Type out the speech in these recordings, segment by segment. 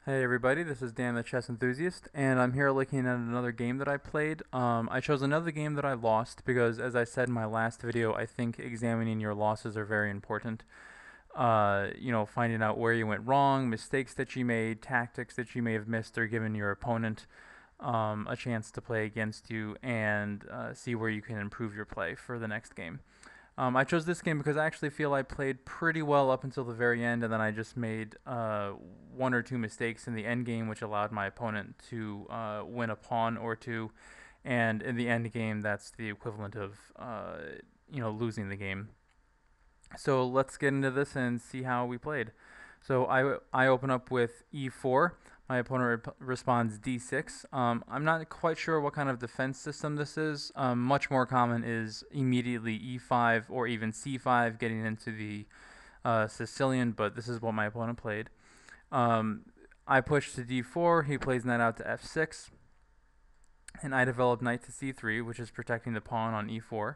Hey everybody, this is Dan the Chess Enthusiast, and I'm here looking at another game that I played. I chose another game that I lost because, as I said in my last video, I think examining your losses are very important. Finding out where you went wrong, mistakes that you made, tactics that you may have missed or given your opponent a chance to play against you, and see where you can improve your play for the next game. I chose this game because I actually feel I played pretty well up until the very end, and then I just made one or two mistakes in the end game, which allowed my opponent to win a pawn or two. And in the end game, that's the equivalent of losing the game. So let's get into this and see how we played. So I open up with e4. My opponent responds d6. I'm not quite sure what kind of defense system this is. Much more common is immediately e5 or even c5, getting into the Sicilian, but this is what my opponent played. I push to d4. He plays knight out to f6, and I develop knight to c3, which is protecting the pawn on e4.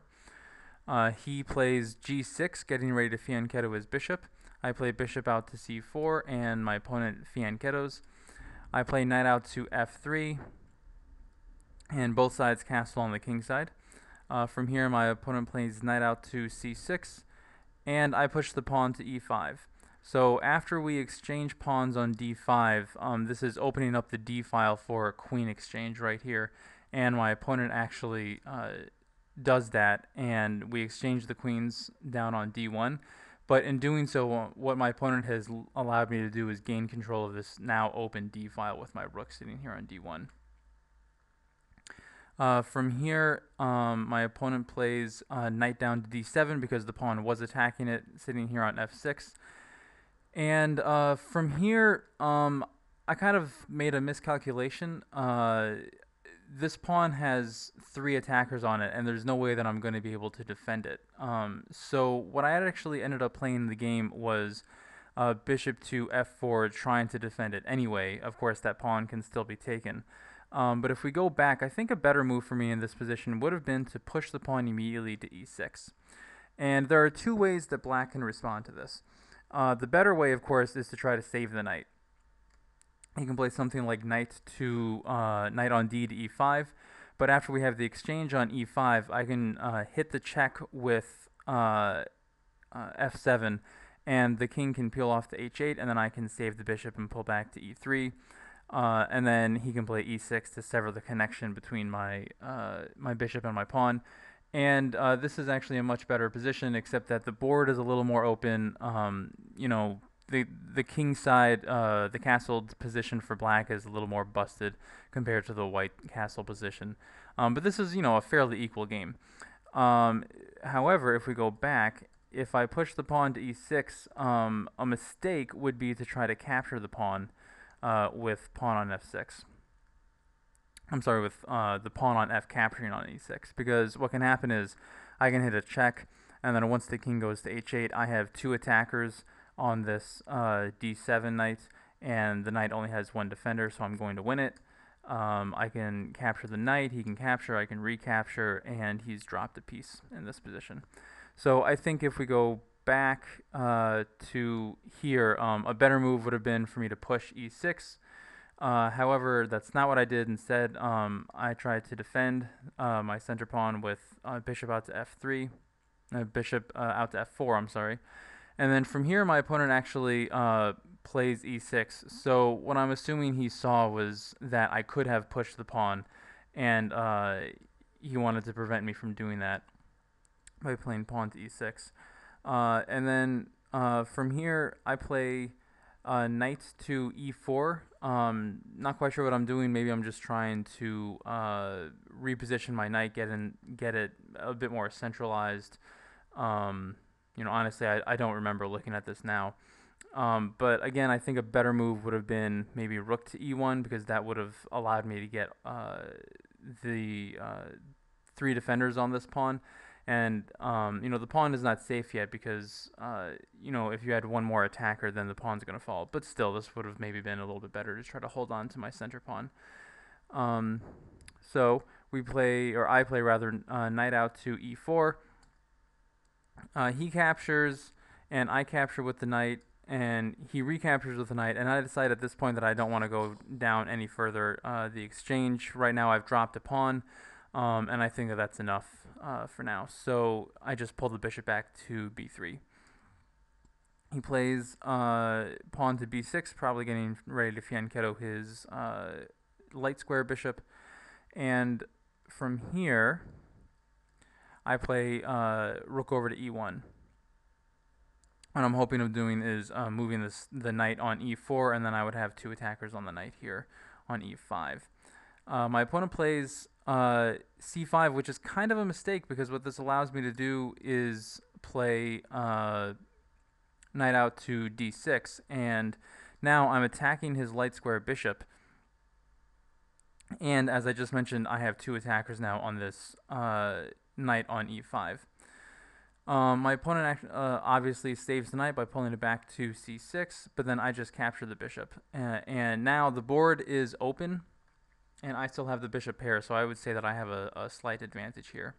He plays g6, getting ready to fianchetto his bishop. I play bishop out to c4, and my opponent fianchettos. I play knight out to f3, and both sides castle on the king side. From here, my opponent plays knight out to c6, and I push the pawn to e5. So after we exchange pawns on d5, this is opening up the d file for a queen exchange right here, and my opponent actually does that, and we exchange the queens down on d1. But in doing so, what my opponent has allowed me to do is gain control of this now open d file with my rook sitting here on d1. From here, my opponent plays knight down to d7 because the pawn was attacking it, sitting here on f6. And from here, I kind of made a miscalculation. This pawn has three attackers on it, and there's no way that I'm going to be able to defend it. So what I actually ended up playing in the game was bishop to f4, trying to defend it anyway. Of course, that pawn can still be taken. But if we go back, I think a better move for me in this position would have been to push the pawn immediately to e6. And there are two ways that black can respond to this. The better way, of course, is to try to save the knight. You can play something like knight on d to e5, but after we have the exchange on e5, I can hit the check with f7, and the king can peel off to h8, and then I can save the bishop and pull back to e3. And then he can play e6 to sever the connection between my bishop and my pawn. And this is actually a much better position, except that the board is a little more open. The king side, the castled position for black is a little more busted compared to the white castle position. But this is, a fairly equal game. However, if we go back, if I push the pawn to e6, a mistake would be to try to capture the pawn with pawn on f6. I'm sorry, with the pawn on f capturing on e6, because what can happen is I can hit a check, and then once the king goes to h8, I have two attackers on this d7 knight, and the knight only has one defender, so I'm going to win it. I can capture the knight, he can capture, I can recapture, and he's dropped a piece in this position. So I think if we go back to here, a better move would have been for me to push e6. However, that's not what I did. Instead, I tried to defend my center pawn with bishop out to f3, bishop out to f4, I'm sorry. And then from here, my opponent actually plays e6. So what I'm assuming he saw was that I could have pushed the pawn, and he wanted to prevent me from doing that by playing pawn to e6. And then from here, I play knight to e4. Not quite sure what I'm doing. Maybe I'm just trying to reposition my knight, get it a bit more centralized. Honestly, I don't remember looking at this now. But again, I think a better move would have been maybe rook to e1, because that would have allowed me to get the three defenders on this pawn. And the pawn is not safe yet because if you had one more attacker, then the pawn's going to fall. But still, this would have maybe been a little bit better to try to hold on to my center pawn. So I play rather, knight out to e4. He captures, and I capture with the knight, and he recaptures with the knight, and I decide at this point that I don't want to go down any further. The exchange, right now I've dropped a pawn, and I think that that's enough for now. So I just pull the bishop back to b3. He plays pawn to b6, probably getting ready to fianchetto his light square bishop. And from here, I play rook over to e1. What I'm hoping of doing is moving the knight on e4, and then I would have two attackers on the knight here on e5. My opponent plays c5, which is kind of a mistake because what this allows me to do is play knight out to d6, and now I'm attacking his light square bishop. And as I just mentioned, I have two attackers now on this knight on e5. My opponent obviously saves the knight by pulling it back to c6, but then I just capture the bishop. And now the board is open, and I still have the bishop pair, so I would say that I have a slight advantage here.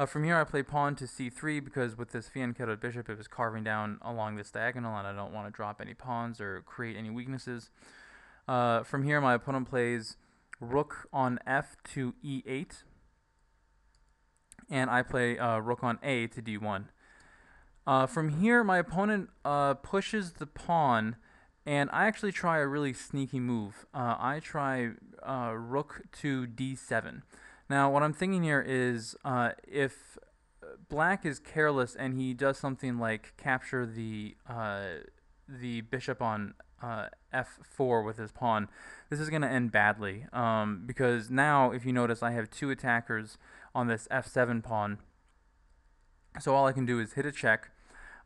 From here, I play pawn to c3 because with this fianchettoed bishop, it was carving down along this diagonal, and I don't want to drop any pawns or create any weaknesses. From here, my opponent plays rook on f to e8, and I play rook on a to d1. From here, my opponent pushes the pawn, and I actually try a really sneaky move. I try rook to d7. Now, what I'm thinking here is if black is careless and he does something like capture the bishop on f4 with his pawn, this is going to end badly because now, if you notice, I have two attackers on this f7 pawn. So all I can do is hit a check.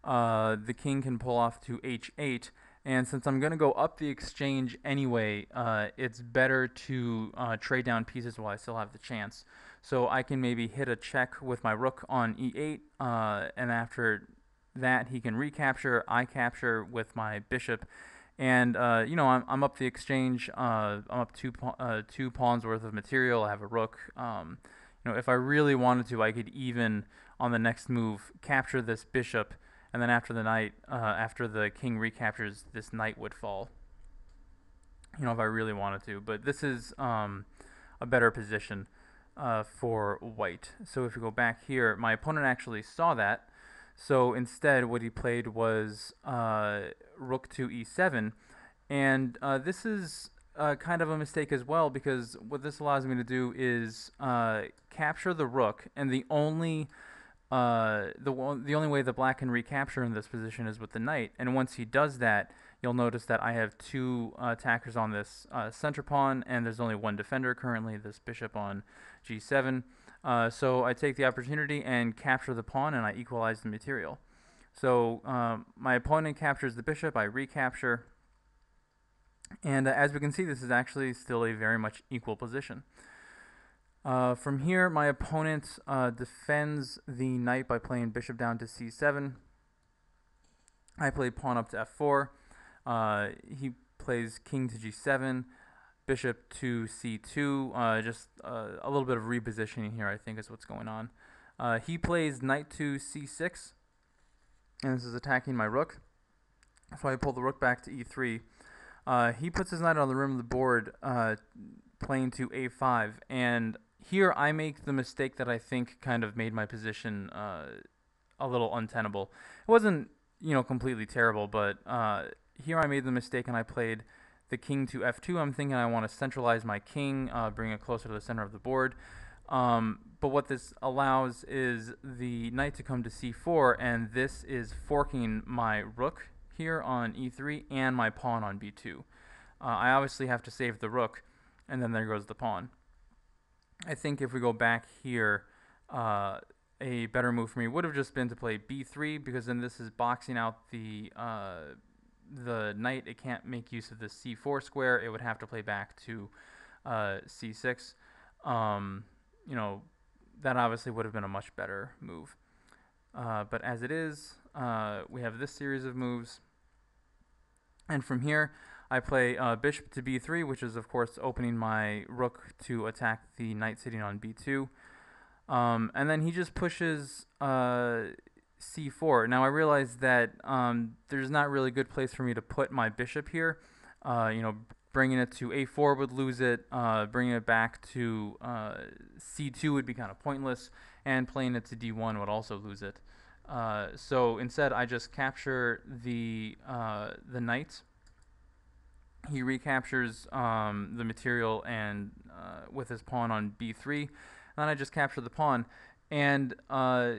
The king can pull off to h8, and since I'm going to go up the exchange anyway, it's better to trade down pieces while I still have the chance. So I can maybe hit a check with my rook on e8, and after that he can recapture, I capture with my bishop, and I'm up the exchange. I'm up two pawns worth of material. I have a rook. If I really wanted to, I could even on the next move capture this bishop, and then after the king recaptures, this knight would fall. If I really wanted to, but this is a better position for white. So if you go back here, my opponent actually saw that. So instead, what he played was rook to e7, and this is kind of a mistake as well, because what this allows me to do is capture the rook, and the only way the black can recapture in this position is with the knight. And once he does that, you'll notice that I have two attackers on this center pawn, and there's only one defender currently, this bishop on g7. So I take the opportunity and capture the pawn, and I equalize the material. So my opponent captures the bishop, I recapture, and as we can see, this is actually still a very much equal position. From here, my opponent defends the knight by playing bishop down to c7. I play pawn up to f4. He plays king to g7, bishop to c2. Just a little bit of repositioning here, I think, is what's going on. He plays knight to c6, and this is attacking my rook. So I pull the rook back to e3. He puts his knight on the rim of the board, playing to a5, and here I make the mistake that I think kind of made my position a little untenable. It wasn't, completely terrible, but here I made the mistake and I played the king to f2. I'm thinking I want to centralize my king, bring it closer to the center of the board. But what this allows is the knight to come to c4, and this is forking my rook here on e3 and my pawn on b2. I obviously have to save the rook, and then there goes the pawn. I think if we go back here, a better move for me would have just been to play b3, because then this is boxing out the knight. It can't make use of the c4 square. It would have to play back to c6. That obviously would have been a much better move. But as it is, we have this series of moves. And from here, I play bishop to b3, which is, of course, opening my rook to attack the knight sitting on b2. And then he just pushes c4. Now I realize that there's not really a good place for me to put my bishop here. You know, bringing it to a4 would lose it. Bringing it back to c2 would be kind of pointless, and playing it to d1 would also lose it. So instead, I just capture the knight. He recaptures the material and with his pawn on b3, and then I just capture the pawn. And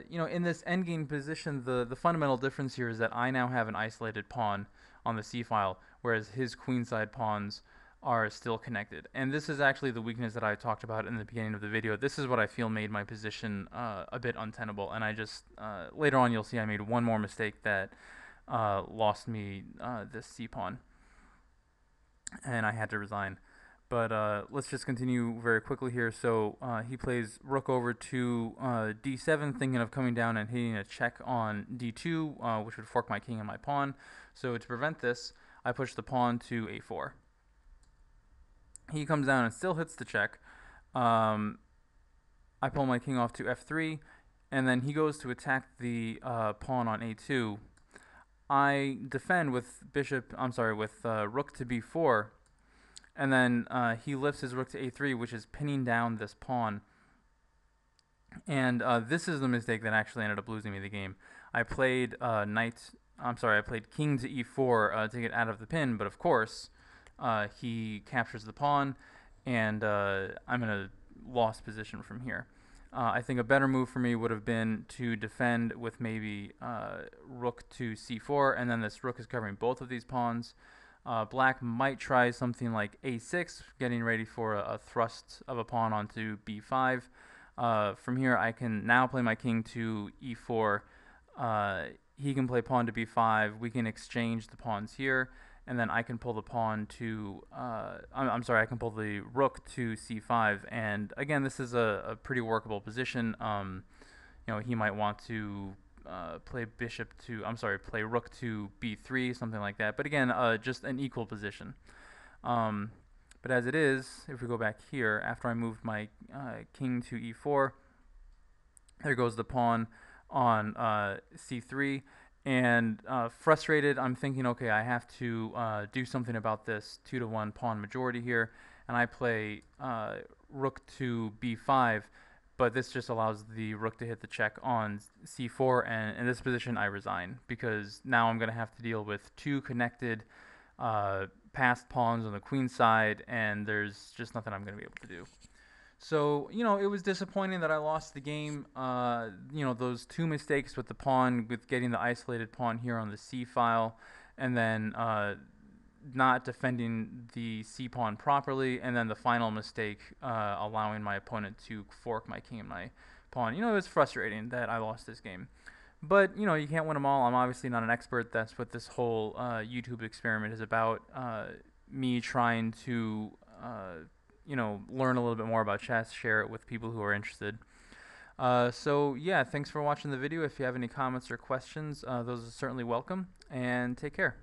you know, in this endgame position, the fundamental difference here is that I now have an isolated pawn on the c file, whereas his queenside pawns are still connected. And this is actually the weakness that I talked about in the beginning of the video. This is what I feel made my position a bit untenable. And I just later on you'll see I made one more mistake that lost me this c pawn, and I had to resign. But let's just continue very quickly here. So he plays rook over to d7, thinking of coming down and hitting a check on d2, which would fork my king and my pawn. So to prevent this, I push the pawn to a4. He comes down and still hits the check. I pull my king off to f3, and then he goes to attack the pawn on a2. I defend with rook to b4, and then he lifts his rook to a3, which is pinning down this pawn. And this is the mistake that actually ended up losing me the game. I played I played king to e4 to get out of the pin, but of course he captures the pawn, and I'm in a lost position from here. I think a better move for me would have been to defend with maybe rook to c4, and then this rook is covering both of these pawns. Black might try something like a6, getting ready for a thrust of a pawn onto b5. From here, I can now play my king to e4. He can play pawn to b5. We can exchange the pawns here, and then I can pull the pawn to I can pull the rook to c5. And again, this is a pretty workable position. You know, he might want to play rook to b3, something like that. But again, just an equal position. But as it is, if we go back here, after I moved my king to e4, there goes the pawn on c3. And frustrated, I'm thinking, okay, I have to do something about this 2-to-1 pawn majority here. And I play rook to b5. But this just allows the rook to hit the check on c4, and in this position I resign, because now I'm going to have to deal with two connected passed pawns on the queen side, and there's just nothing I'm going to be able to do. So, you know, it was disappointing that I lost the game. You know, those two mistakes with the pawn, with getting the isolated pawn here on the c file, and then not defending the c pawn properly, and then the final mistake allowing my opponent to fork my king and my pawn. You know, it was frustrating that I lost this game. But, you know, you can't win them all. I'm obviously not an expert. That's what this whole YouTube experiment is about. Me trying to, you know, learn a little bit more about chess, share it with people who are interested. So, yeah, thanks for watching the video. If you have any comments or questions, those are certainly welcome. And take care.